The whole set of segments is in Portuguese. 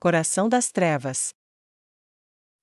Coração das Trevas.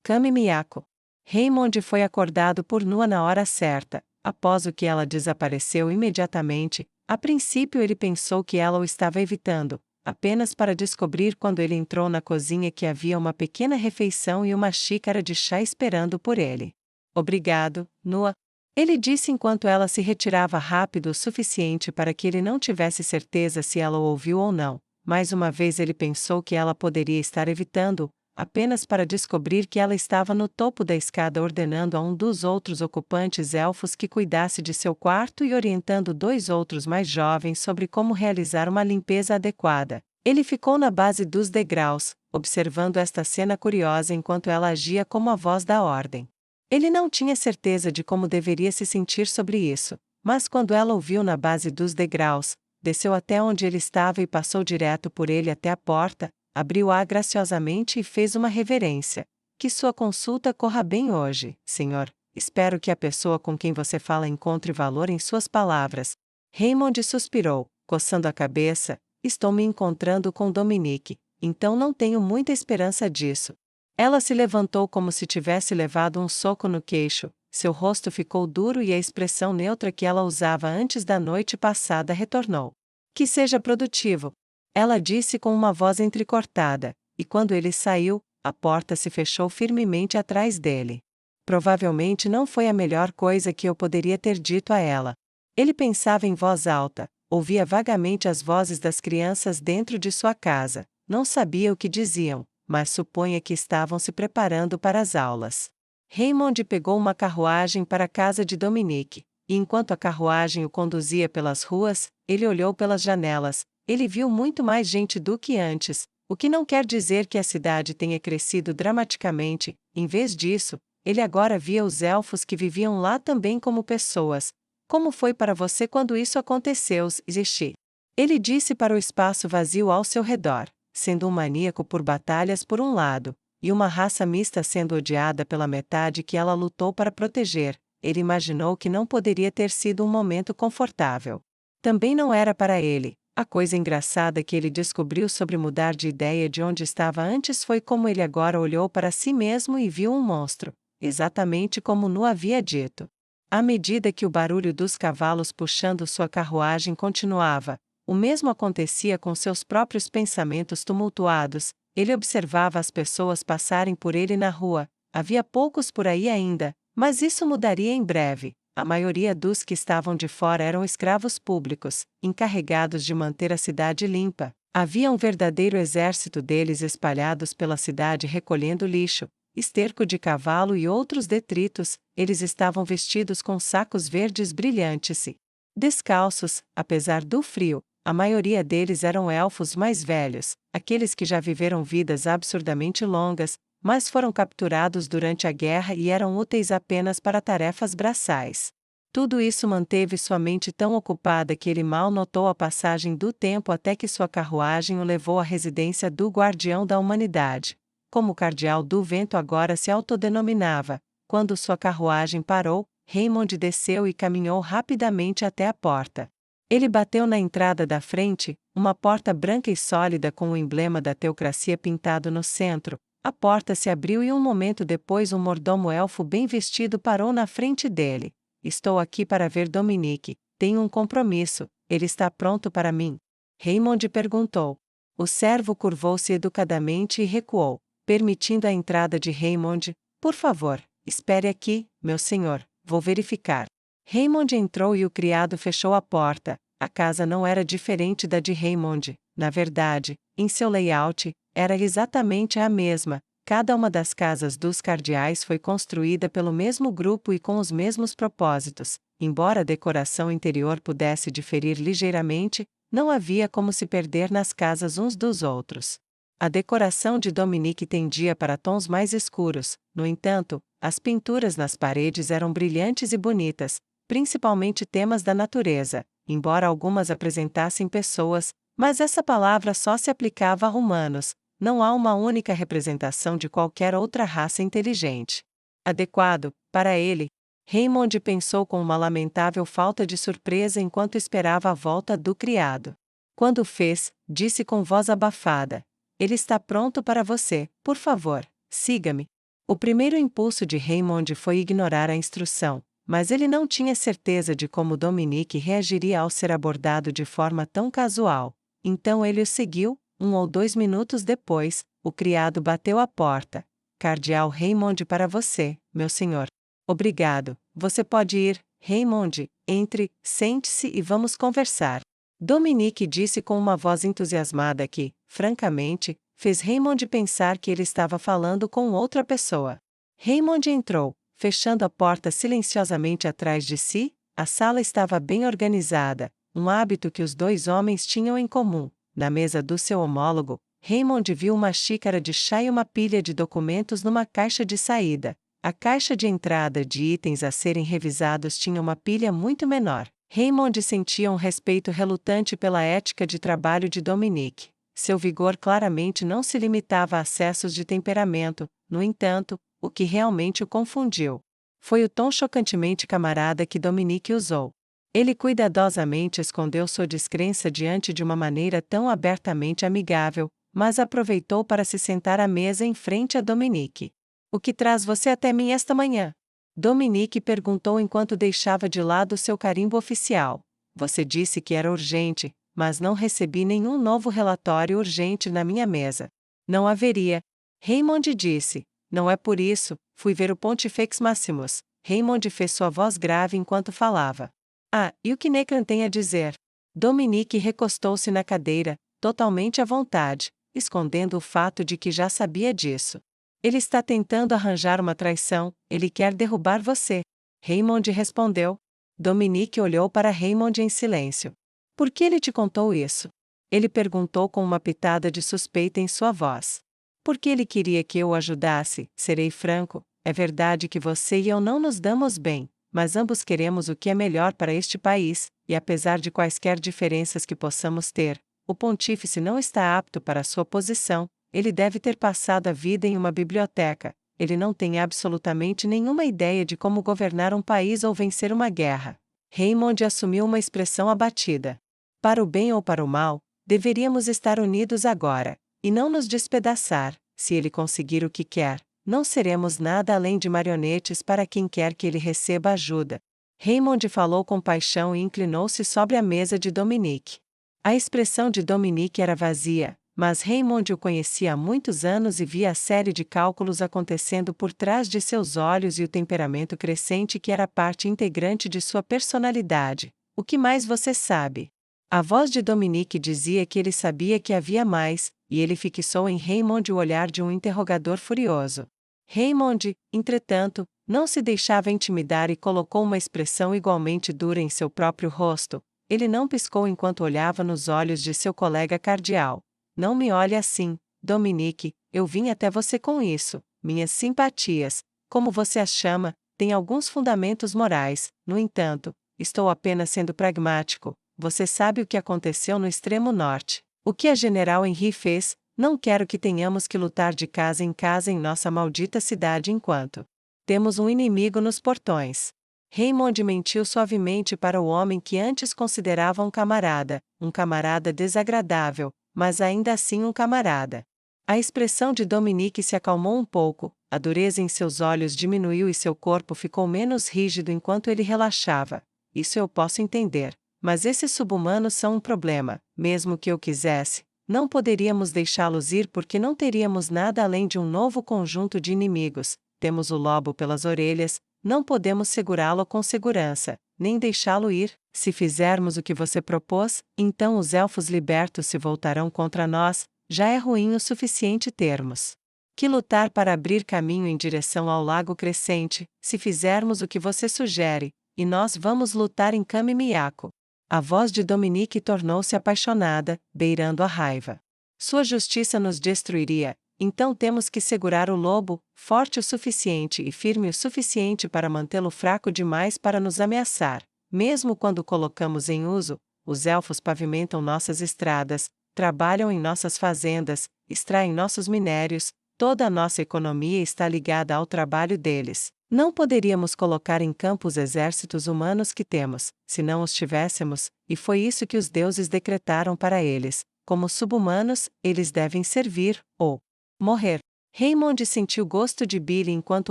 Kami Miyako. Raymond foi acordado por Nua na hora certa, após o que ela desapareceu imediatamente. A princípio ele pensou que ela o estava evitando, apenas para descobrir quando ele entrou na cozinha que havia uma pequena refeição e uma xícara de chá esperando por ele. Obrigado, Nua. Ele disse enquanto ela se retirava rápido o suficiente para que ele não tivesse certeza se ela o ouviu ou não. Mais uma vez ele pensou que ela poderia estar evitando-o, apenas para descobrir que ela estava no topo da escada ordenando a um dos outros ocupantes elfos que cuidasse de seu quarto e orientando dois outros mais jovens sobre como realizar uma limpeza adequada. Ele ficou na base dos degraus, observando esta cena curiosa enquanto ela agia como a voz da ordem. Ele não tinha certeza de como deveria se sentir sobre isso, mas quando ela ouviu na base dos degraus, desceu até onde ele estava e passou direto por ele até a porta, abriu-a graciosamente e fez uma reverência. Que sua consulta corra bem hoje, senhor. Espero que a pessoa com quem você fala encontre valor em suas palavras. Raymond suspirou, coçando a cabeça. Estou me encontrando com Dominique, então não tenho muita esperança disso. Ela se levantou como se tivesse levado um soco no queixo. Seu rosto ficou duro e a expressão neutra que ela usava antes da noite passada retornou. Que seja produtivo. Ela disse com uma voz entrecortada, e quando ele saiu, a porta se fechou firmemente atrás dele. Provavelmente não foi a melhor coisa que eu poderia ter dito a ela. Ele pensava em voz alta, ouvia vagamente as vozes das crianças dentro de sua casa, não sabia o que diziam, mas supunha que estavam se preparando para as aulas. Raymond pegou uma carruagem para a casa de Dominique, e enquanto a carruagem o conduzia pelas ruas, ele olhou pelas janelas. Ele viu muito mais gente do que antes, o que não quer dizer que a cidade tenha crescido dramaticamente. Em vez disso, ele agora via os elfos que viviam lá também como pessoas. Como foi para você quando isso aconteceu, Zishi? Ele disse para o espaço vazio ao seu redor, sendo um maníaco por batalhas por um lado, e uma raça mista sendo odiada pela metade que ela lutou para proteger. Ele imaginou que não poderia ter sido um momento confortável. Também não era para ele. A coisa engraçada que ele descobriu sobre mudar de ideia de onde estava antes foi como ele agora olhou para si mesmo e viu um monstro, exatamente como Nu havia dito. À medida que o barulho dos cavalos puxando sua carruagem continuava, o mesmo acontecia com seus próprios pensamentos tumultuados. Ele observava as pessoas passarem por ele na rua. Havia poucos por aí ainda, mas isso mudaria em breve. A maioria dos que estavam de fora eram escravos públicos, encarregados de manter a cidade limpa. Havia um verdadeiro exército deles espalhados pela cidade recolhendo lixo, esterco de cavalo e outros detritos. Eles estavam vestidos com sacos verdes brilhantes e descalços, apesar do frio. A maioria deles eram elfos mais velhos, aqueles que já viveram vidas absurdamente longas, mas foram capturados durante a guerra e eram úteis apenas para tarefas braçais. Tudo isso manteve sua mente tão ocupada que ele mal notou a passagem do tempo até que sua carruagem o levou à residência do Guardião da Humanidade. Como o Cardeal do Vento agora se autodenominava, quando sua carruagem parou, Raymond desceu e caminhou rapidamente até a porta. Ele bateu na entrada da frente, uma porta branca e sólida com o emblema da teocracia pintado no centro. A porta se abriu e um momento depois um mordomo elfo bem vestido parou na frente dele. Estou aqui para ver Dominique. Tenho um compromisso. Ele está pronto para mim? Raymond perguntou. O servo curvou-se educadamente e recuou, permitindo a entrada de Raymond. Por favor, espere aqui, meu senhor. Vou verificar. Raymond entrou e o criado fechou a porta. A casa não era diferente da de Raymond. Na verdade, em seu layout, era exatamente a mesma. Cada uma das casas dos cardeais foi construída pelo mesmo grupo e com os mesmos propósitos. Embora a decoração interior pudesse diferir ligeiramente, não havia como se perder nas casas uns dos outros. A decoração de Dominique tendia para tons mais escuros. No entanto, as pinturas nas paredes eram brilhantes e bonitas, principalmente temas da natureza, embora algumas apresentassem pessoas, mas essa palavra só se aplicava a humanos. Não há uma única representação de qualquer outra raça inteligente. Adequado, para ele. Raymond pensou com uma lamentável falta de surpresa enquanto esperava a volta do criado. Quando o fez, disse com voz abafada: Ele está pronto para você, por favor, siga-me. O primeiro impulso de Raymond foi ignorar a instrução, mas ele não tinha certeza de como Dominique reagiria ao ser abordado de forma tão casual. Então ele o seguiu. 1 ou 2 minutos depois, o criado bateu à porta. Cardeal Raymond para você, meu senhor. Obrigado, você pode ir, Raymond, entre, sente-se e vamos conversar. Dominique disse com uma voz entusiasmada que, francamente, fez Raymond pensar que ele estava falando com outra pessoa. Raymond entrou, fechando a porta silenciosamente atrás de si. A sala estava bem organizada, um hábito que os dois homens tinham em comum. Na mesa do seu homólogo, Raymond viu uma xícara de chá e uma pilha de documentos numa caixa de saída. A caixa de entrada de itens a serem revisados tinha uma pilha muito menor. Raymond sentia um respeito relutante pela ética de trabalho de Dominique. Seu vigor claramente não se limitava a acessos de temperamento, no entanto, o que realmente o confundiu foi o tom chocantemente camarada que Dominique usou. Ele cuidadosamente escondeu sua descrença diante de uma maneira tão abertamente amigável, mas aproveitou para se sentar à mesa em frente a Dominique. O que traz você até mim esta manhã? Dominique perguntou enquanto deixava de lado seu carimbo oficial. Você disse que era urgente, mas não recebi nenhum novo relatório urgente na minha mesa. Não haveria. Raymond disse. Não é por isso, fui ver o Pontifex Maximus. Raymond fez sua voz grave enquanto falava. Ah, e o que Necran tem a dizer? Dominique recostou-se na cadeira, totalmente à vontade, escondendo o fato de que já sabia disso. Ele está tentando arranjar uma traição, ele quer derrubar você. Raymond respondeu. Dominique olhou para Raymond em silêncio. Por que ele te contou isso? Ele perguntou com uma pitada de suspeita em sua voz. Porque ele queria que eu o ajudasse, serei franco, é verdade que você e eu não nos damos bem, mas ambos queremos o que é melhor para este país, e apesar de quaisquer diferenças que possamos ter, o pontífice não está apto para sua posição. Ele deve ter passado a vida em uma biblioteca. Ele não tem absolutamente nenhuma ideia de como governar um país ou vencer uma guerra. Raymond assumiu uma expressão abatida. Para o bem ou para o mal, deveríamos estar unidos agora, e não nos despedaçar. Se ele conseguir o que quer, não seremos nada além de marionetes para quem quer que ele receba ajuda. Raymond falou com paixão e inclinou-se sobre a mesa de Dominique. A expressão de Dominique era vazia, mas Raymond o conhecia há muitos anos e via a série de cálculos acontecendo por trás de seus olhos e o temperamento crescente que era parte integrante de sua personalidade. O que mais você sabe? A voz de Dominique dizia que ele sabia que havia mais, e ele fixou em Raymond o olhar de um interrogador furioso. Raymond, entretanto, não se deixava intimidar e colocou uma expressão igualmente dura em seu próprio rosto. Ele não piscou enquanto olhava nos olhos de seu colega cardeal. Não me olhe assim, Dominique, eu vim até você com isso. Minhas simpatias, como você as chama, têm alguns fundamentos morais, no entanto, estou apenas sendo pragmático. Você sabe o que aconteceu no extremo norte. O que a General Henry fez, não quero que tenhamos que lutar de casa em nossa maldita cidade enquanto temos um inimigo nos portões. Raymond mentiu suavemente para o homem que antes considerava um camarada desagradável, mas ainda assim um camarada. A expressão de Dominique se acalmou um pouco, a dureza em seus olhos diminuiu e seu corpo ficou menos rígido enquanto ele relaxava. Isso eu posso entender. Mas esses subhumanos são um problema, mesmo que eu quisesse. Não poderíamos deixá-los ir porque não teríamos nada além de um novo conjunto de inimigos. Temos o lobo pelas orelhas, não podemos segurá-lo com segurança, nem deixá-lo ir. Se fizermos o que você propôs, então os elfos libertos se voltarão contra nós. Já é ruim o suficiente termos que lutar para abrir caminho em direção ao lago crescente, se fizermos o que você sugere, e nós vamos lutar em Camimiaco. A voz de Dominique tornou-se apaixonada, beirando a raiva. Sua justiça nos destruiria, então temos que segurar o lobo, forte o suficiente e firme o suficiente para mantê-lo fraco demais para nos ameaçar. Mesmo quando colocamos em uso, os elfos pavimentam nossas estradas, trabalham em nossas fazendas, extraem nossos minérios, toda a nossa economia está ligada ao trabalho deles. Não poderíamos colocar em campo os exércitos humanos que temos, se não os tivéssemos, e foi isso que os deuses decretaram para eles. como subhumanos, eles devem servir, ou morrer. Raymond sentiu gosto de Billy enquanto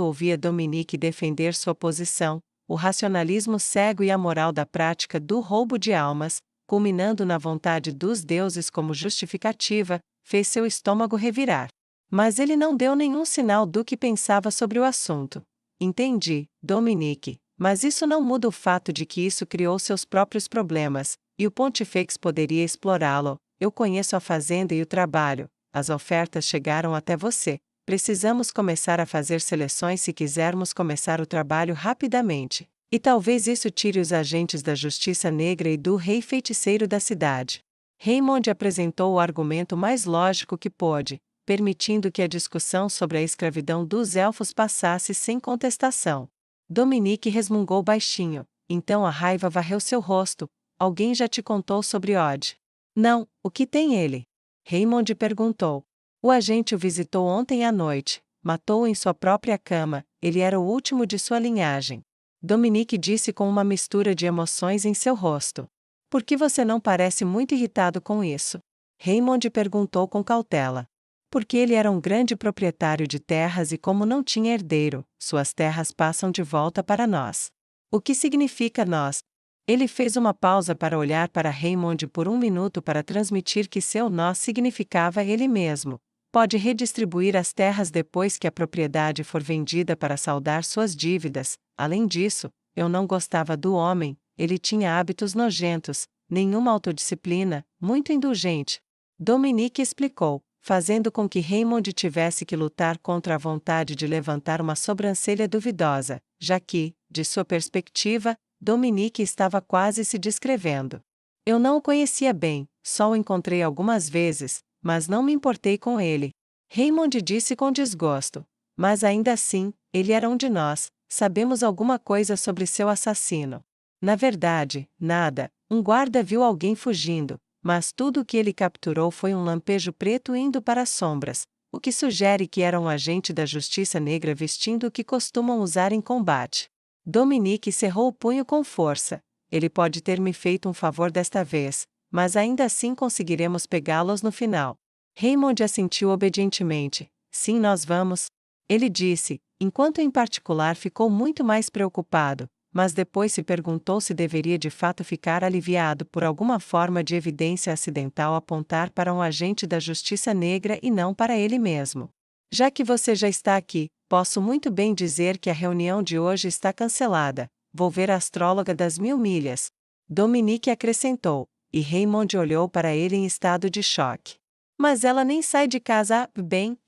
ouvia Dominique defender sua posição, o racionalismo cego e a moral da prática do roubo de almas, culminando na vontade dos deuses como justificativa, fez seu estômago revirar. Mas ele não deu nenhum sinal do que pensava sobre o assunto. Entendi, Dominique, mas isso não muda o fato de que isso criou seus próprios problemas, e o Pontifex poderia explorá-lo. Eu conheço a fazenda e o trabalho, as ofertas chegaram até você. Precisamos começar a fazer seleções se quisermos começar o trabalho rapidamente. E talvez isso tire os agentes da Justiça Negra e do rei feiticeiro da cidade. Raymond apresentou o argumento mais lógico que pôde, permitindo que a discussão sobre a escravidão dos elfos passasse sem contestação. Dominique resmungou baixinho, então a raiva varreu seu rosto. Alguém já te contou sobre Odd? Não, o que tem ele? Raymond perguntou. O agente o visitou ontem à noite, matou-o em sua própria cama, ele era o último de sua linhagem. Dominique disse com uma mistura de emoções em seu rosto. Por que você não parece muito irritado com isso? Raymond perguntou com cautela. Porque ele era um grande proprietário de terras e como não tinha herdeiro, suas terras passam de volta para nós. O que significa nós? Ele fez uma pausa para olhar para Raymond por um minuto para transmitir que seu nós significava ele mesmo. Pode redistribuir as terras depois que a propriedade for vendida para saldar suas dívidas. Além disso, eu não gostava do homem, ele tinha hábitos nojentos, nenhuma autodisciplina, muito indulgente. Dominique explicou, fazendo com que Raymond tivesse que lutar contra a vontade de levantar uma sobrancelha duvidosa, já que, de sua perspectiva, Dominique estava quase se descrevendo. Eu não o conhecia bem, só o encontrei algumas vezes, mas não me importei com ele. Raymond disse com desgosto. Mas ainda assim, ele era um de nós, sabemos alguma coisa sobre seu assassino. Na verdade, nada, um guarda viu alguém fugindo, mas tudo o que ele capturou foi um lampejo preto indo para as sombras, o que sugere que era um agente da Justiça Negra vestindo o que costumam usar em combate. Dominique cerrou o punho com força. Ele pode ter me feito um favor desta vez, mas ainda assim conseguiremos pegá-los no final. Raymond assentiu obedientemente. Sim, nós vamos. Ele disse, enquanto em particular ficou muito mais preocupado, mas depois se perguntou se deveria de fato ficar aliviado por alguma forma de evidência acidental apontar para um agente da Justiça Negra e não para ele mesmo. Já que você já está aqui, posso muito bem dizer que a reunião de hoje está cancelada. Vou ver a astróloga das 1000 milhas. Dominique acrescentou, e Raymond olhou para ele em estado de choque. Mas ela nem sai de casa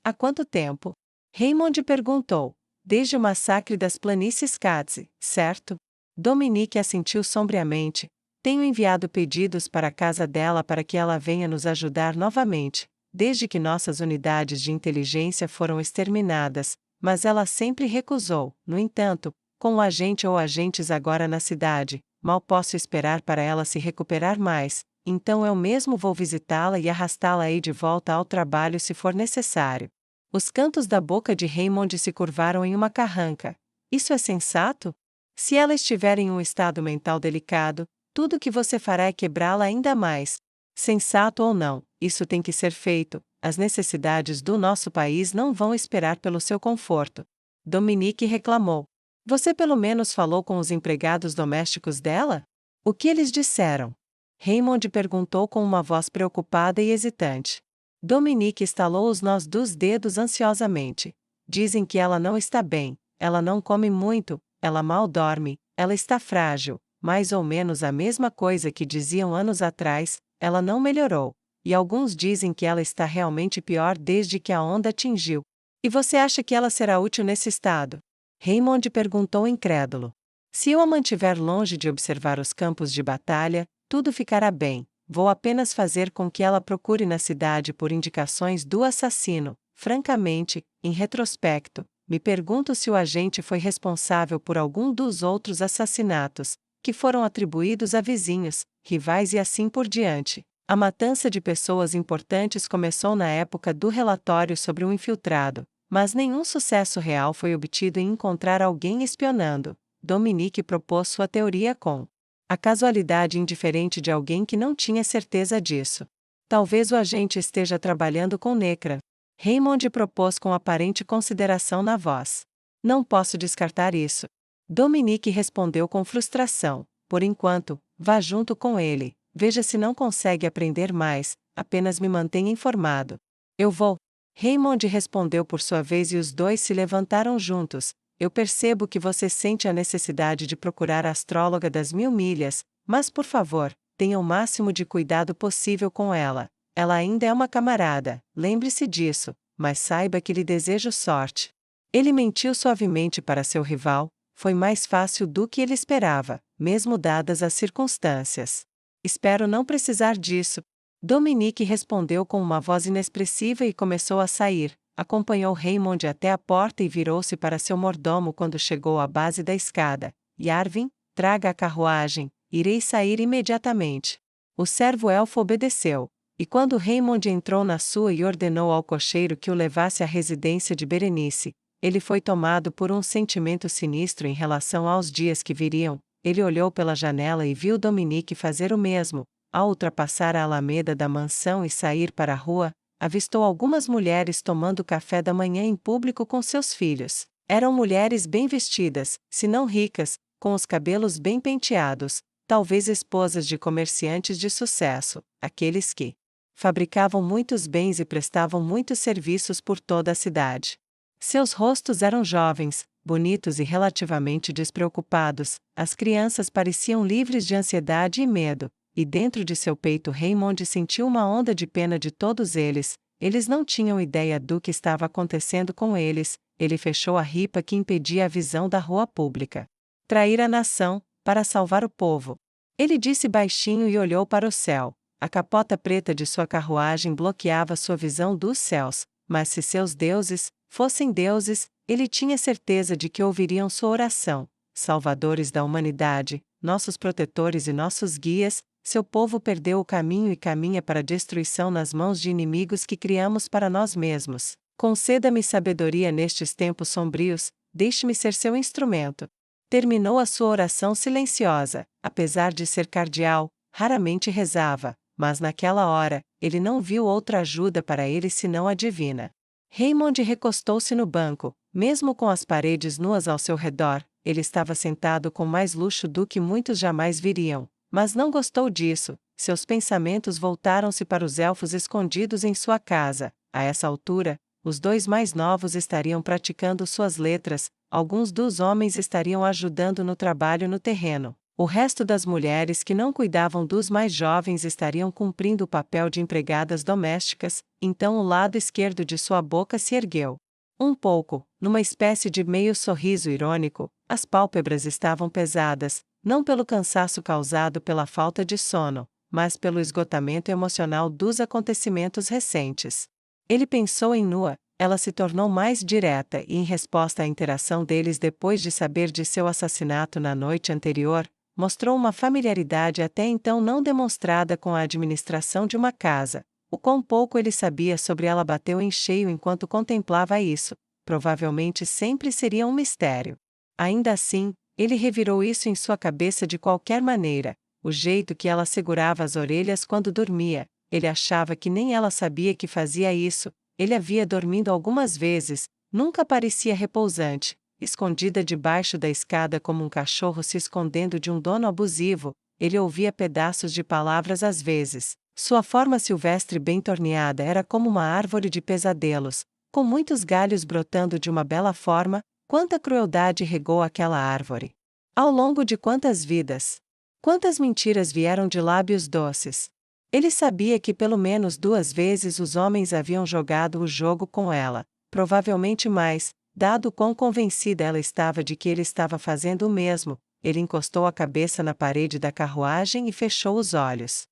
há quanto tempo? Raymond perguntou. Desde o massacre das planícies Katze, certo? Dominique assentiu sombriamente. Tenho enviado pedidos para a casa dela para que ela venha nos ajudar novamente, desde que nossas unidades de inteligência foram exterminadas, mas ela sempre recusou. No entanto, com o agente ou agentes agora na cidade, mal posso esperar para ela se recuperar mais, então eu mesmo vou visitá-la e arrastá-la aí de volta ao trabalho se for necessário. Os cantos da boca de Raymond se curvaram em uma carranca. Isso é sensato? Se ela estiver em um estado mental delicado, tudo o que você fará é quebrá-la ainda mais. Sensato ou não, isso tem que ser feito. As necessidades do nosso país não vão esperar pelo seu conforto. Dominique reclamou. Você pelo menos falou com os empregados domésticos dela? O que eles disseram? Raymond perguntou com uma voz preocupada e hesitante. Dominique estalou os nós dos dedos ansiosamente. Dizem que ela não está bem, ela não come muito, ela mal dorme, ela está frágil, mais ou menos a mesma coisa que diziam anos atrás, ela não melhorou. E alguns dizem que ela está realmente pior desde que a onda atingiu. E você acha que ela será útil nesse estado? Raymond perguntou incrédulo. Se eu a mantiver longe de observar os campos de batalha, tudo ficará bem. Vou apenas fazer com que ela procure na cidade por indicações do assassino. Francamente, em retrospecto, me pergunto se o agente foi responsável por algum dos outros assassinatos, que foram atribuídos a vizinhos, rivais e assim por diante. A matança de pessoas importantes começou na época do relatório sobre o infiltrado, mas nenhum sucesso real foi obtido em encontrar alguém espionando. Dominique propôs sua teoria com a casualidade indiferente de alguém que não tinha certeza disso. Talvez o agente esteja trabalhando com Necra. Raymond propôs com aparente consideração na voz. Não posso descartar isso. Dominique respondeu com frustração. Por enquanto, vá junto com ele. Veja se não consegue aprender mais, apenas me mantenha informado. Eu vou. Raymond respondeu por sua vez e os dois se levantaram juntos. Eu percebo que você sente a necessidade de procurar a astróloga das 1000 milhas, mas por favor, tenha o máximo de cuidado possível com ela. Ela ainda é uma camarada, lembre-se disso, mas saiba que lhe desejo sorte. Ele mentiu suavemente para seu rival, foi mais fácil do que ele esperava, mesmo dadas as circunstâncias. Espero não precisar disso. Dominique respondeu com uma voz inexpressiva e começou a sair. Acompanhou Raymond até a porta e virou-se para seu mordomo quando chegou à base da escada. Yarvin, traga a carruagem, irei sair imediatamente. O servo-elfo obedeceu, e quando Raymond entrou na sua e ordenou ao cocheiro que o levasse à residência de Berenice, ele foi tomado por um sentimento sinistro em relação aos dias que viriam. Ele olhou pela janela e viu Dominique fazer o mesmo. Ao ultrapassar a alameda da mansão e sair para a rua, avistou algumas mulheres tomando café da manhã em público com seus filhos. Eram mulheres bem vestidas, se não ricas, com os cabelos bem penteados, talvez esposas de comerciantes de sucesso, aqueles que fabricavam muitos bens e prestavam muitos serviços por toda a cidade. Seus rostos eram jovens, bonitos e relativamente despreocupados, as crianças pareciam livres de ansiedade e medo, e dentro de seu peito Raymond sentiu uma onda de pena de todos eles. Eles não tinham ideia do que estava acontecendo com eles. Ele fechou a ripa que impedia a visão da rua pública. Trair a nação, para salvar o povo. Ele disse baixinho e olhou para o céu. A capota preta de sua carruagem bloqueava sua visão dos céus, mas se seus deuses fossem deuses, ele tinha certeza de que ouviriam sua oração. Salvadores da humanidade, nossos protetores e nossos guias, seu povo perdeu o caminho e caminha para a destruição nas mãos de inimigos que criamos para nós mesmos. Conceda-me sabedoria nestes tempos sombrios, deixe-me ser seu instrumento. Terminou a sua oração silenciosa, apesar de ser cardeal, raramente rezava, mas naquela hora, ele não viu outra ajuda para ele senão a divina. Raymond recostou-se no banco, mesmo com as paredes nuas ao seu redor, ele estava sentado com mais luxo do que muitos jamais viriam. Mas não gostou disso, seus pensamentos voltaram-se para os elfos escondidos em sua casa. A essa altura, os dois mais novos estariam praticando suas letras, alguns dos homens estariam ajudando no trabalho no terreno. O resto das mulheres que não cuidavam dos mais jovens estariam cumprindo o papel de empregadas domésticas, então o lado esquerdo de sua boca se ergueu. Um pouco, numa espécie de meio sorriso irônico, as pálpebras estavam pesadas, não pelo cansaço causado pela falta de sono, mas pelo esgotamento emocional dos acontecimentos recentes. Ele pensou em Nua, ela se tornou mais direta e em resposta à interação deles depois de saber de seu assassinato na noite anterior, mostrou uma familiaridade até então não demonstrada com a administração de uma casa. O quão pouco ele sabia sobre ela bateu em cheio enquanto contemplava isso. Provavelmente sempre seria um mistério. Ainda assim, ele revirou isso em sua cabeça de qualquer maneira, o jeito que ela segurava as orelhas quando dormia. Ele achava que nem ela sabia que fazia isso. Ele havia dormido algumas vezes, nunca parecia repousante, escondida debaixo da escada como um cachorro se escondendo de um dono abusivo. Ele ouvia pedaços de palavras às vezes. Sua forma silvestre bem torneada era como uma árvore de pesadelos, com muitos galhos brotando de uma bela forma. Quanta crueldade regou aquela árvore! Ao longo de quantas vidas! Quantas mentiras vieram de lábios doces! Ele sabia que pelo menos 2 vezes os homens haviam jogado o jogo com ela, provavelmente mais, dado quão convencida ela estava de que ele estava fazendo o mesmo. Ele encostou a cabeça na parede da carruagem e fechou os olhos.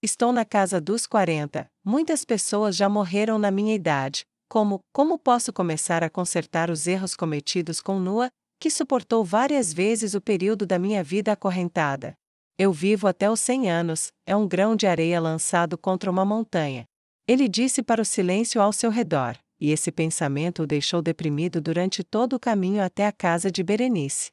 Estou na casa dos 40, muitas pessoas já morreram na minha idade. Como posso começar a consertar os erros cometidos com Nua, que suportou várias vezes o período da minha vida acorrentada? Eu vivo até os 100 anos, é um grão de areia lançado contra uma montanha. Ele disse para o silêncio ao seu redor, e esse pensamento o deixou deprimido durante todo o caminho até a casa de Berenice.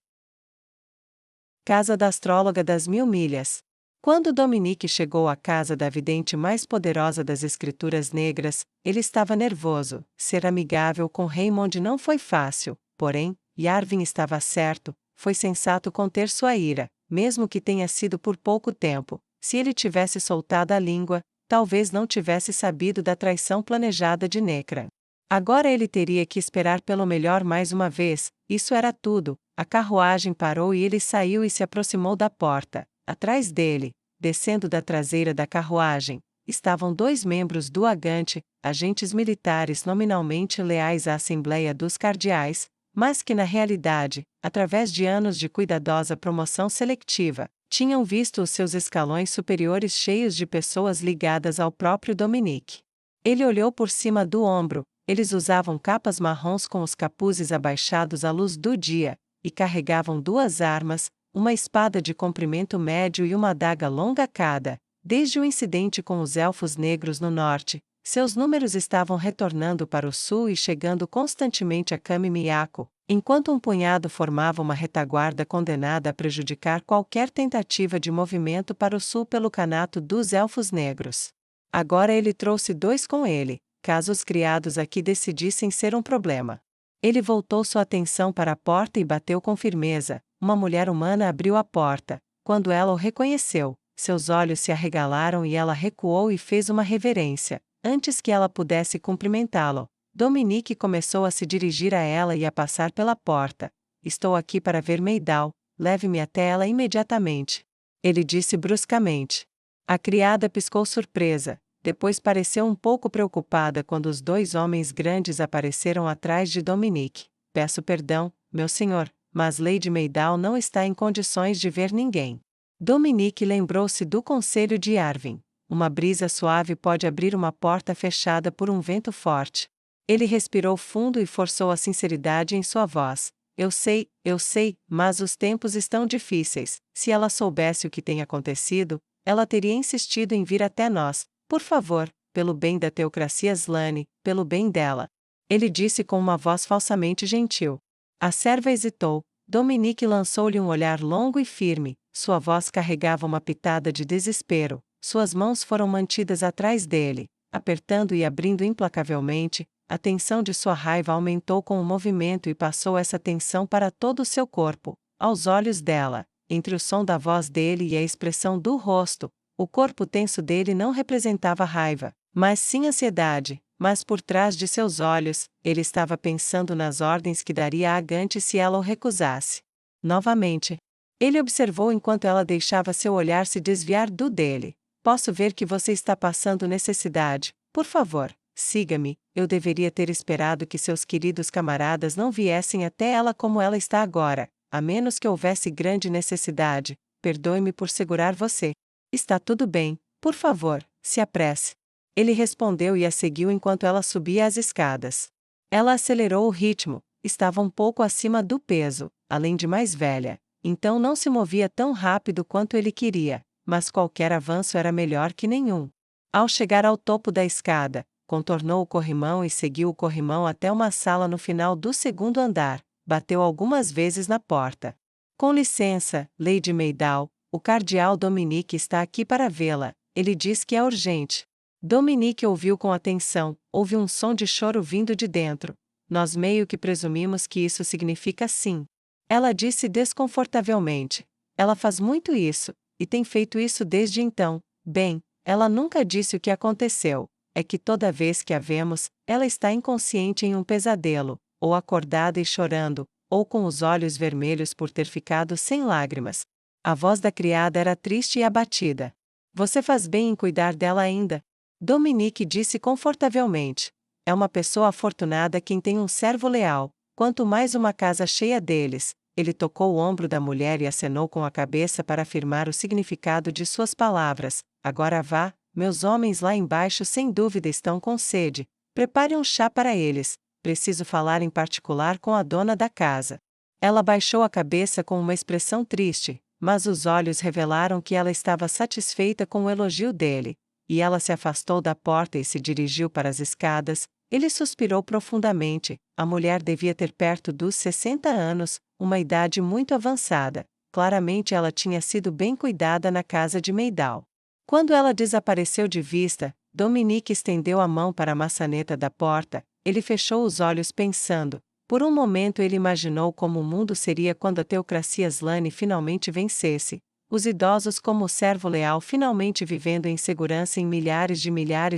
Casa da astróloga das 1000 milhas. Quando Dominique chegou à casa da vidente mais poderosa das escrituras negras, ele estava nervoso. Ser amigável com Raymond não foi fácil, porém, Yarvin estava certo, foi sensato conter sua ira, mesmo que tenha sido por pouco tempo. Se ele tivesse soltado a língua, talvez não tivesse sabido da traição planejada de Necra. Agora ele teria que esperar pelo melhor mais uma vez, isso era tudo. A carruagem parou e ele saiu e se aproximou da porta. Atrás dele, descendo da traseira da carruagem, estavam 2 membros do Agante, agentes militares nominalmente leais à Assembleia dos Cardeais, mas que na realidade, através de anos de cuidadosa promoção seletiva, tinham visto os seus escalões superiores cheios de pessoas ligadas ao próprio Dominique. Ele olhou por cima do ombro, eles usavam capas marrons com os capuzes abaixados à luz do dia, e carregavam 2 armas, uma espada de comprimento médio e uma adaga longa cada. Desde o incidente com os elfos negros no norte, seus números estavam retornando para o sul e chegando constantemente a Kami-Miyako, enquanto um punhado formava uma retaguarda condenada a prejudicar qualquer tentativa de movimento para o sul pelo canato dos elfos negros. Agora ele trouxe 2 com ele, caso os criados aqui decidissem ser um problema. Ele voltou sua atenção para a porta e bateu com firmeza. Uma mulher humana abriu a porta. Quando ela o reconheceu, seus olhos se arregalaram e ela recuou e fez uma reverência. Antes que ela pudesse cumprimentá-lo, Dominique começou a se dirigir a ela e a passar pela porta. Estou aqui para ver Meidal, leve-me até ela imediatamente. Ele disse bruscamente. A criada piscou surpresa. Depois pareceu um pouco preocupada quando os 2 homens grandes apareceram atrás de Dominique. Peço perdão, meu senhor, mas Lady Meidal não está em condições de ver ninguém. Dominique lembrou-se do conselho de Yarvin. Uma brisa suave pode abrir uma porta fechada por um vento forte. Ele respirou fundo e forçou a sinceridade em sua voz. Eu sei, mas os tempos estão difíceis. Se ela soubesse o que tem acontecido, ela teria insistido em vir até nós. Por favor, pelo bem da teocracia Slane, pelo bem dela. Ele disse com uma voz falsamente gentil. A serva hesitou. Dominique lançou-lhe um olhar longo e firme. Sua voz carregava uma pitada de desespero. Suas mãos foram mantidas atrás dele, apertando e abrindo implacavelmente. A tensão de sua raiva aumentou com o movimento e passou essa tensão para todo o seu corpo. Aos olhos dela, entre o som da voz dele e a expressão do rosto, o corpo tenso dele não representava raiva, mas sim ansiedade. Mas por trás de seus olhos, ele estava pensando nas ordens que daria a Agante se ela o recusasse. Novamente, ele observou enquanto ela deixava seu olhar se desviar do dele. Posso ver que você está passando necessidade. Por favor, siga-me. Eu deveria ter esperado que seus queridos camaradas não viessem até ela como ela está agora, a menos que houvesse grande necessidade. Perdoe-me por segurar você. Está tudo bem, por favor, se apresse. Ele respondeu e a seguiu enquanto ela subia as escadas. Ela acelerou o ritmo, estava um pouco acima do peso, além de mais velha, então não se movia tão rápido quanto ele queria, mas qualquer avanço era melhor que nenhum. Ao chegar ao topo da escada, contornou o corrimão e seguiu o corrimão até uma sala no final do 2º andar, bateu algumas vezes na porta. Com licença, Lady Meidal, o cardeal Dominique está aqui para vê-la, ele diz que é urgente. Dominique ouviu com atenção, houve um som de choro vindo de dentro. Nós meio que presumimos que isso significa sim. Ela disse desconfortavelmente. Ela faz muito isso, e tem feito isso desde então. Bem, ela nunca disse o que aconteceu. É que toda vez que a vemos, ela está inconsciente em um pesadelo, ou acordada e chorando, ou com os olhos vermelhos por ter ficado sem lágrimas. A voz da criada era triste e abatida. Você faz bem em cuidar dela ainda. Dominique disse confortavelmente. É uma pessoa afortunada quem tem um servo leal, quanto mais uma casa cheia deles. Ele tocou o ombro da mulher e acenou com a cabeça para afirmar o significado de suas palavras. Agora vá, meus homens lá embaixo sem dúvida estão com sede. Prepare um chá para eles. Preciso falar em particular com a dona da casa. Ela baixou a cabeça com uma expressão triste, mas os olhos revelaram que ela estava satisfeita com o elogio dele. E ela se afastou da porta e se dirigiu para as escadas. Ele suspirou profundamente. A mulher devia ter perto dos 60 anos, uma idade muito avançada. claramente ela tinha sido bem cuidada na casa de Meidal. Quando ela desapareceu de vista, Dominique estendeu a mão para a maçaneta da porta. Ele fechou os olhos pensando. Por um momento ele imaginou como o mundo seria quando a teocracia Slane finalmente vencesse. Os idosos como o servo leal finalmente vivendo em segurança em milhares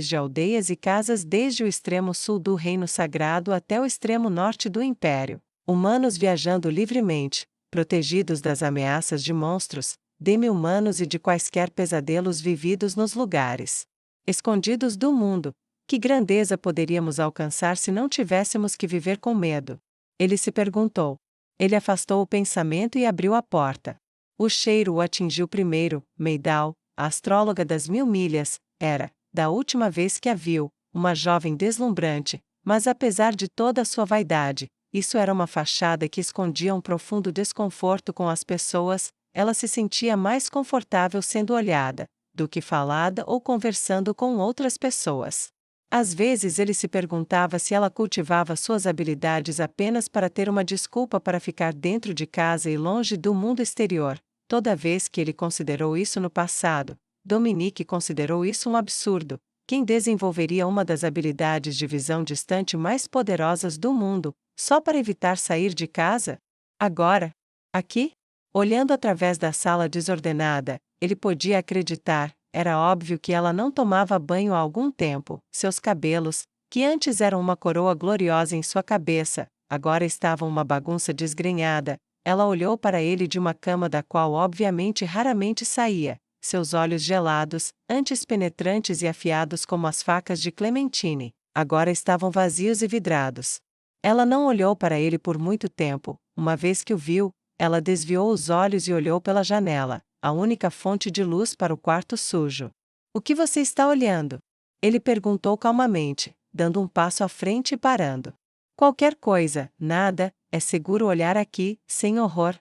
de aldeias e casas desde o extremo sul do Reino Sagrado até o extremo norte do Império. Humanos viajando livremente, protegidos das ameaças de monstros, demi-humanos e de quaisquer pesadelos vividos nos lugares escondidos do mundo. Que grandeza poderíamos alcançar se não tivéssemos que viver com medo? Ele se perguntou. Ele afastou o pensamento e abriu a porta. O cheiro o atingiu primeiro. Meidal, a astróloga das 1000 milhas, era, da última vez que a viu, uma jovem deslumbrante, mas apesar de toda a sua vaidade, isso era uma fachada que escondia um profundo desconforto com as pessoas. Ela se sentia mais confortável sendo olhada do que falada ou conversando com outras pessoas. Às vezes ele se perguntava se ela cultivava suas habilidades apenas para ter uma desculpa para ficar dentro de casa e longe do mundo exterior. Toda vez que ele considerou isso no passado, Dominique considerou isso um absurdo. Quem desenvolveria uma das habilidades de visão distante mais poderosas do mundo, só para evitar sair de casa? Agora, aqui, olhando através da sala desordenada, ele podia acreditar. Era óbvio que ela não tomava banho há algum tempo. Seus cabelos, que antes eram uma coroa gloriosa em sua cabeça, agora estavam uma bagunça desgrenhada. Ela olhou para ele de uma cama da qual obviamente raramente saía. Seus olhos gelados, antes penetrantes e afiados como as facas de Clementine, agora estavam vazios e vidrados. Ela não olhou para ele por muito tempo. Uma vez que o viu, ela desviou os olhos e olhou pela janela, a única fonte de luz para o quarto sujo. O que você está olhando? Ele perguntou calmamente, dando um passo à frente e parando. Qualquer coisa, nada, é seguro olhar aqui, sem horror,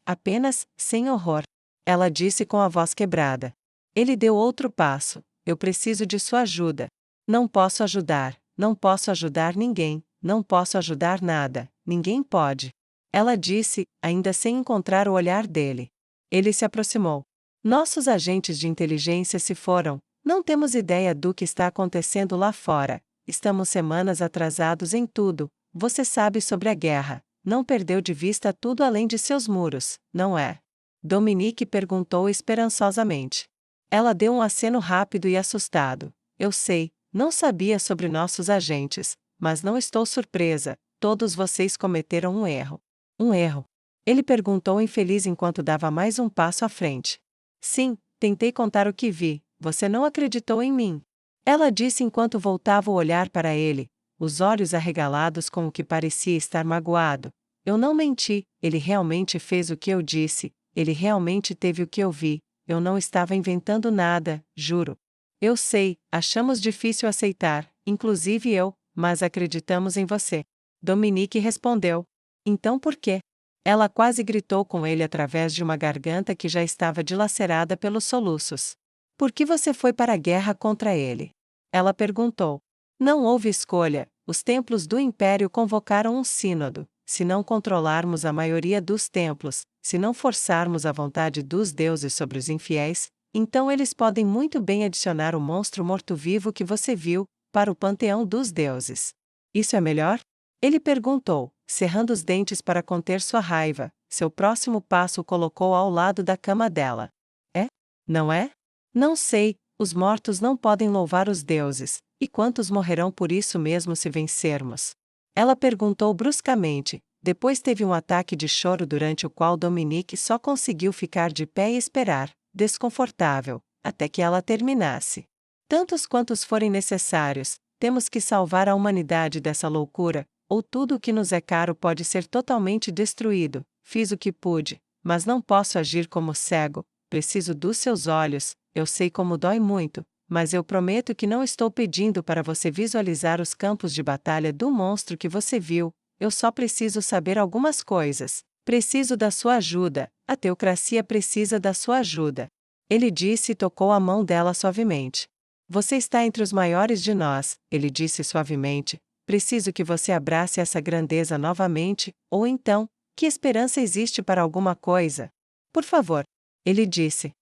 apenas, sem horror. Ela disse com a voz quebrada. Ele deu outro passo. Eu preciso de sua ajuda. Não posso ajudar ninguém, não posso ajudar nada, ninguém pode. Ela disse, ainda sem encontrar o olhar dele. Ele se aproximou. Nossos agentes de inteligência se foram. Não temos ideia do que está acontecendo lá fora. Estamos semanas atrasados em tudo. Você sabe sobre a guerra. Não perdeu de vista tudo além de seus muros, não é? Dominique perguntou esperançosamente. Ela deu um aceno rápido e assustado. Eu sei, não sabia sobre nossos agentes, mas não estou surpresa. Todos vocês cometeram um erro. Um erro? Ele perguntou infeliz enquanto dava mais um passo à frente. Sim, tentei contar o que vi, você não acreditou em mim. Ela disse enquanto voltava o olhar para ele, os olhos arregalados com o que parecia estar magoado. Eu não menti, ele realmente fez o que eu disse, ele realmente teve o que eu vi, eu não estava inventando nada, juro. Eu sei, achamos difícil aceitar, inclusive eu, mas acreditamos em você. Dominique respondeu. Então por quê? Ela quase gritou com ele através de uma garganta que já estava dilacerada pelos soluços. Por que você foi para a guerra contra ele? Ela perguntou. Não houve escolha, os templos do Império convocaram um sínodo. Se não controlarmos a maioria dos templos, se não forçarmos a vontade dos deuses sobre os infiéis, então eles podem muito bem adicionar o monstro morto-vivo que você viu, para o panteão dos deuses. Isso é melhor? Ele perguntou, cerrando os dentes para conter sua raiva. Seu próximo passo o colocou ao lado da cama dela. É? Não é? Não sei, os mortos não podem louvar os deuses, e quantos morrerão por isso mesmo se vencermos? Ela perguntou bruscamente. Depois teve um ataque de choro durante o qual Dominique só conseguiu ficar de pé e esperar, desconfortável, até que ela terminasse. Tantos quantos forem necessários, temos que salvar a humanidade dessa loucura, ou tudo o que nos é caro pode ser totalmente destruído. Fiz o que pude, mas não posso agir como cego, preciso dos seus olhos, eu sei como dói muito, mas eu prometo que não estou pedindo para você visualizar os campos de batalha do monstro que você viu, eu só preciso saber algumas coisas. Preciso da sua ajuda, a teocracia precisa da sua ajuda. Ele disse e tocou a mão dela suavemente. Você está entre os maiores de nós, ele disse suavemente. Preciso que você abrace essa grandeza novamente, ou então, Que esperança existe para alguma coisa? Por favor. Ele disse.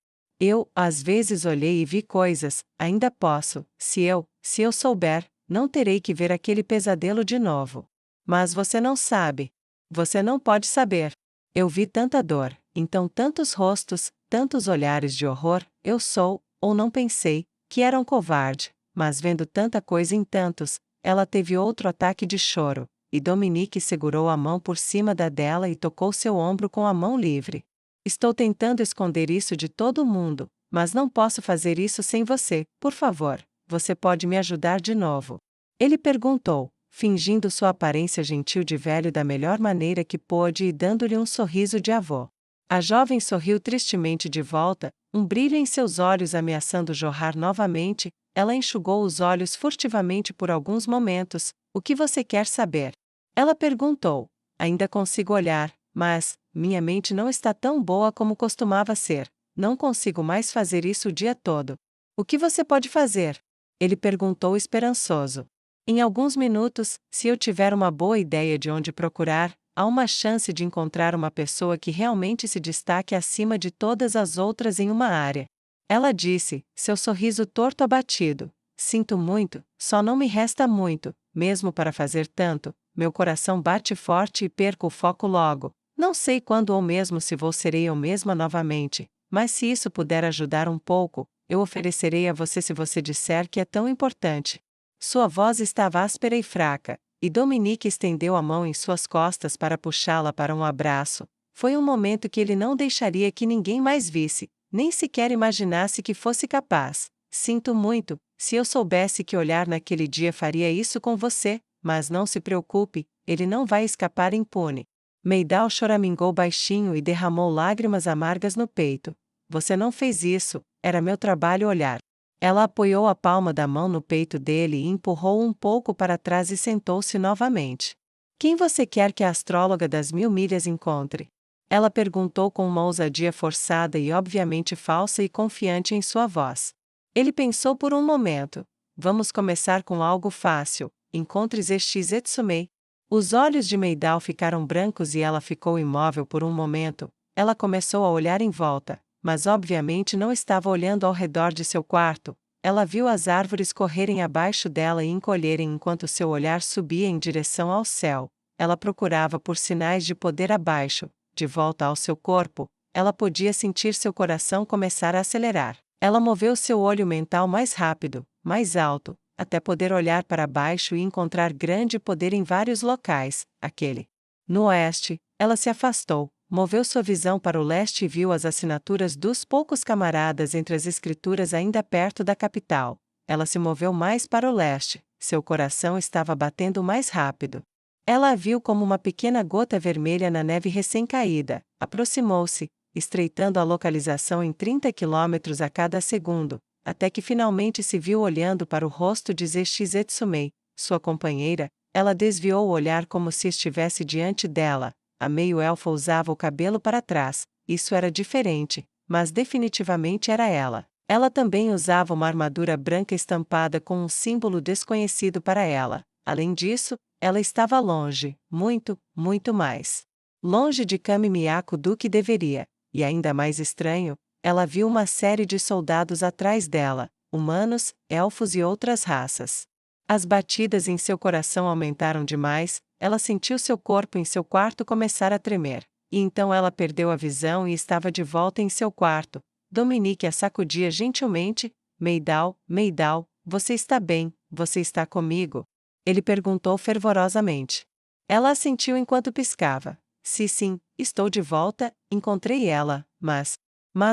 Eu, às vezes olhei e vi coisas, ainda posso, se eu souber, não terei que ver aquele pesadelo de novo. Mas você não sabe. Você não pode saber. Eu vi tanta dor, então tantos rostos, tantos olhares de horror, eu sou, ou não pensei, que era um covarde, mas vendo tanta coisa em tantos, ela teve outro ataque de choro, e Dominique segurou a mão por cima da dela e tocou seu ombro com a mão livre. Estou tentando esconder isso de todo mundo, mas não posso fazer isso sem você, por favor, você pode me ajudar de novo? Ele perguntou, fingindo sua aparência gentil de velho da melhor maneira que pôde e dando-lhe um sorriso de avô. A jovem sorriu tristemente de volta, um brilho em seus olhos ameaçando jorrar novamente. Ela enxugou os olhos furtivamente por alguns momentos. O que você quer saber? Ela perguntou. Ainda consigo olhar, mas minha mente não está tão boa como costumava ser. Não consigo mais fazer isso o dia todo. O que você pode fazer? Ele perguntou esperançoso. Em alguns minutos, se eu tiver uma boa ideia de onde procurar, há uma chance de encontrar uma pessoa que realmente se destaque acima de todas as outras em uma área. Ela disse, seu sorriso torto abatido. Sinto muito, só não me resta muito, mesmo para fazer tanto. Meu coração bate forte e perco o foco logo. Não sei quando ou mesmo se vou serei eu mesma novamente, mas se isso puder ajudar um pouco, eu oferecerei a você se você disser que é tão importante. Sua voz estava áspera e fraca, e Dominique estendeu a mão em suas costas para puxá-la para um abraço. Foi um momento que ele não deixaria que ninguém mais visse, nem sequer imaginasse que fosse capaz. Sinto muito, se eu soubesse que olhar naquele dia faria isso com você, mas não se preocupe, ele não vai escapar impune. Meidal choramingou baixinho e derramou lágrimas amargas no peito. Você não fez isso, era meu trabalho olhar. Ela apoiou a palma da mão no peito dele e empurrou um pouco para trás e sentou-se novamente. Quem você quer que a astróloga das 1000 milhas encontre? Ela perguntou com uma ousadia forçada e obviamente falsa e confiante em sua voz. Ele pensou por um momento. Vamos começar com algo fácil. Encontre Zexi Etsumei. Os olhos de Meidal ficaram brancos e ela ficou imóvel por um momento. Ela começou a olhar em volta, mas obviamente não estava olhando ao redor de seu quarto. Ela viu as árvores correrem abaixo dela e encolherem enquanto seu olhar subia em direção ao céu. Ela procurava por sinais de poder abaixo, de volta ao seu corpo. Ela podia sentir seu coração começar a acelerar. Ela moveu seu olho mental mais rápido, mais alto, até poder olhar para baixo e encontrar grande poder em vários locais, aquele. No oeste, ela se afastou, moveu sua visão para o leste e viu as assinaturas dos poucos camaradas entre as escrituras ainda perto da capital. Ela se moveu mais para o leste, seu coração estava batendo mais rápido. Ela a viu como uma pequena gota vermelha na neve recém-caída, aproximou-se, estreitando a localização em 30 quilômetros a cada segundo, até que finalmente se viu olhando para o rosto de Zexi Etsumei, sua companheira. Ela desviou o olhar como se estivesse diante dela. A meio-elfa usava o cabelo para trás, isso era diferente, mas definitivamente era ela. Ela também usava uma armadura branca estampada com um símbolo desconhecido para ela. Além disso, ela estava longe, muito, muito mais longe de Kami Miyako do que deveria, e ainda mais estranho, ela viu uma série de soldados atrás dela, humanos, elfos e outras raças. As batidas em seu coração aumentaram demais, ela sentiu seu corpo em seu quarto começar a tremer, e então ela perdeu a visão e estava de volta em seu quarto. Dominique a sacudia gentilmente. Meidal, Meidal, você está bem, você está comigo? Ele perguntou fervorosamente. Ela assentiu enquanto piscava. Sim, estou de volta, encontrei ela, mas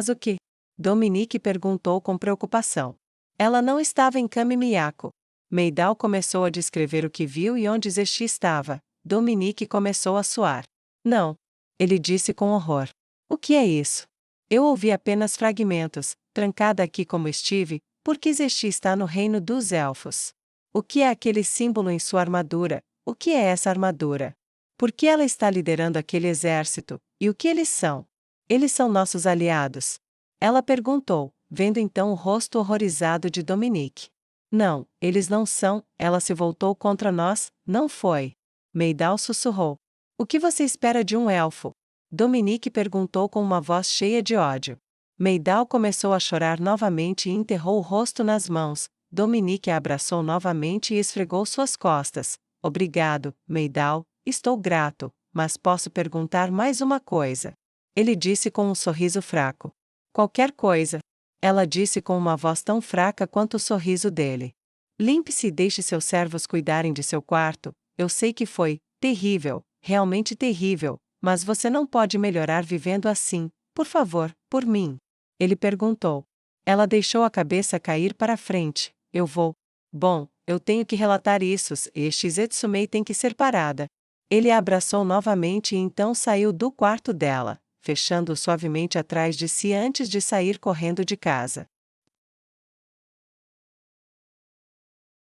o que? Dominique perguntou com preocupação. Ela não estava em Kami Miyako. Meidal começou a descrever o que viu e onde Zexi estava. Dominique começou a suar. Não. Ele disse com horror. O que é isso? Eu ouvi apenas fragmentos, trancada aqui como estive, porque Zexi está no reino dos elfos. O que é aquele símbolo em sua armadura? O que é essa armadura? Por que ela está liderando aquele exército? E o que eles são? Eles são nossos aliados? Ela perguntou, vendo então o rosto horrorizado de Dominique. Não, eles não são. Ela se voltou contra nós, não foi? Meidal sussurrou. O que você espera de um elfo? Dominique perguntou com uma voz cheia de ódio. Meidal começou a chorar novamente e enterrou o rosto nas mãos. Dominique a abraçou novamente e esfregou suas costas. Obrigado, Meidal, estou grato, mas posso perguntar mais uma coisa? Ele disse com um sorriso fraco. Qualquer coisa. Ela disse com uma voz tão fraca quanto o sorriso dele. Limpe-se e deixe seus servos cuidarem de seu quarto. Eu sei que foi terrível, realmente terrível, mas você não pode melhorar vivendo assim, por favor, por mim. Ele perguntou. Ela deixou a cabeça cair para a frente. Eu vou. Bom, eu tenho que relatar isso, e Shizetsumei tem que ser parada. Ele a abraçou novamente e então saiu do quarto dela, fechando-o suavemente atrás de si antes de sair correndo de casa.